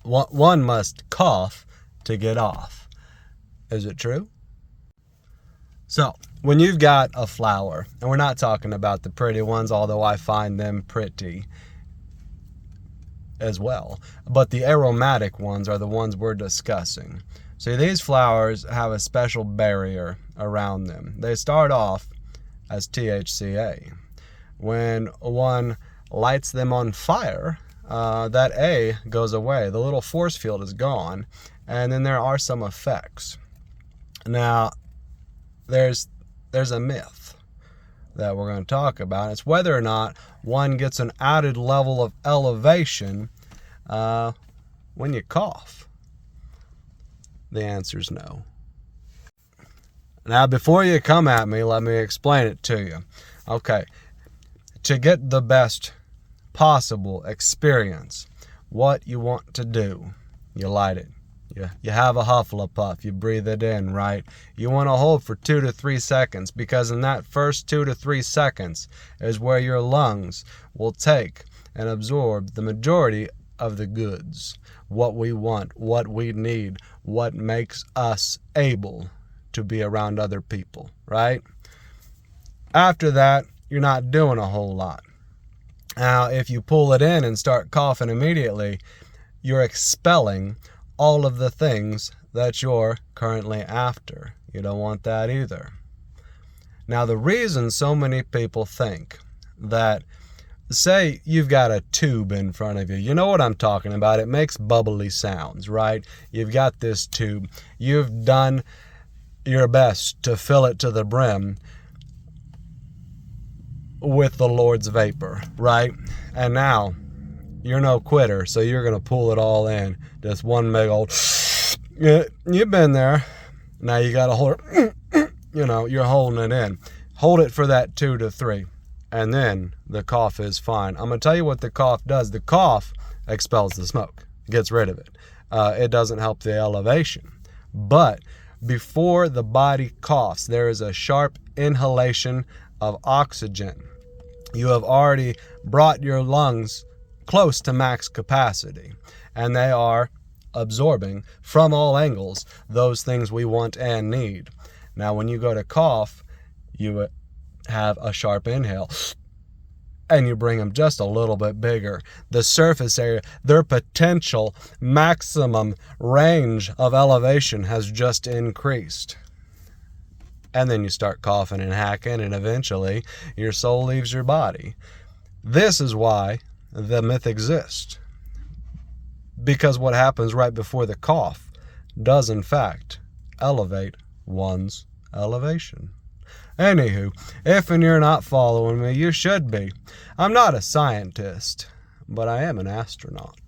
one must cough to get off. Is it true? So, when you've got a flower, and we're not talking about the pretty ones, although I find them pretty as well, but the aromatic ones are the ones we're discussing. See, these flowers have a special barrier around them. They start off as THCA. When one lights them on fire, that A goes away. The little force field is gone, and then there are some effects. Now, there's a myth that we're going to talk about. It's whether or not one gets an added level of elevation when you cough. The answer is no. Now, before you come at me, let me explain it to you. Okay, to get the best possible experience, what you want to do, you light it. You have a Hufflepuff, you breathe it in, right? You want to hold for 2 to 3 seconds, because in that first 2 to 3 seconds is where your lungs will take and absorb the majority of the goods, what we want, what we need, what makes us able to be around other people, right? After that, you're not doing a whole lot. Now, if you pull it in and start coughing immediately, you're expelling all of the things that you're currently after. You don't want that either. Now, the reason so many people think that, say you've got a tube in front of you. You know what I'm talking about. It makes bubbly sounds, right? You've got this tube. You've done your best to fill it to the brim with the Lord's vapor, right? And now you're no quitter, so you're going to pull it all in. Just one big old... You've been there. Now you got to hold it. You're holding it in. Hold it for that 2 to 3. And then the cough is fine. I'm going to tell you what the cough does. The cough expels the smoke. Gets rid of it. It doesn't help the elevation. But before the body coughs, there is a sharp inhalation of oxygen. You have already brought your lungs close to max capacity, and they are absorbing from all angles those things we want and need. Now, when you go to cough, you have a sharp inhale, and you bring them just a little bit bigger. The surface area, their potential maximum range of elevation has just increased. And then you start coughing and hacking, and eventually your soul leaves your body. This is why the myth exists. Because what happens right before the cough does, in fact, elevate one's elevation. Anywho, if and you're not following me, you should be. I'm not a scientist, but I am an astronaut.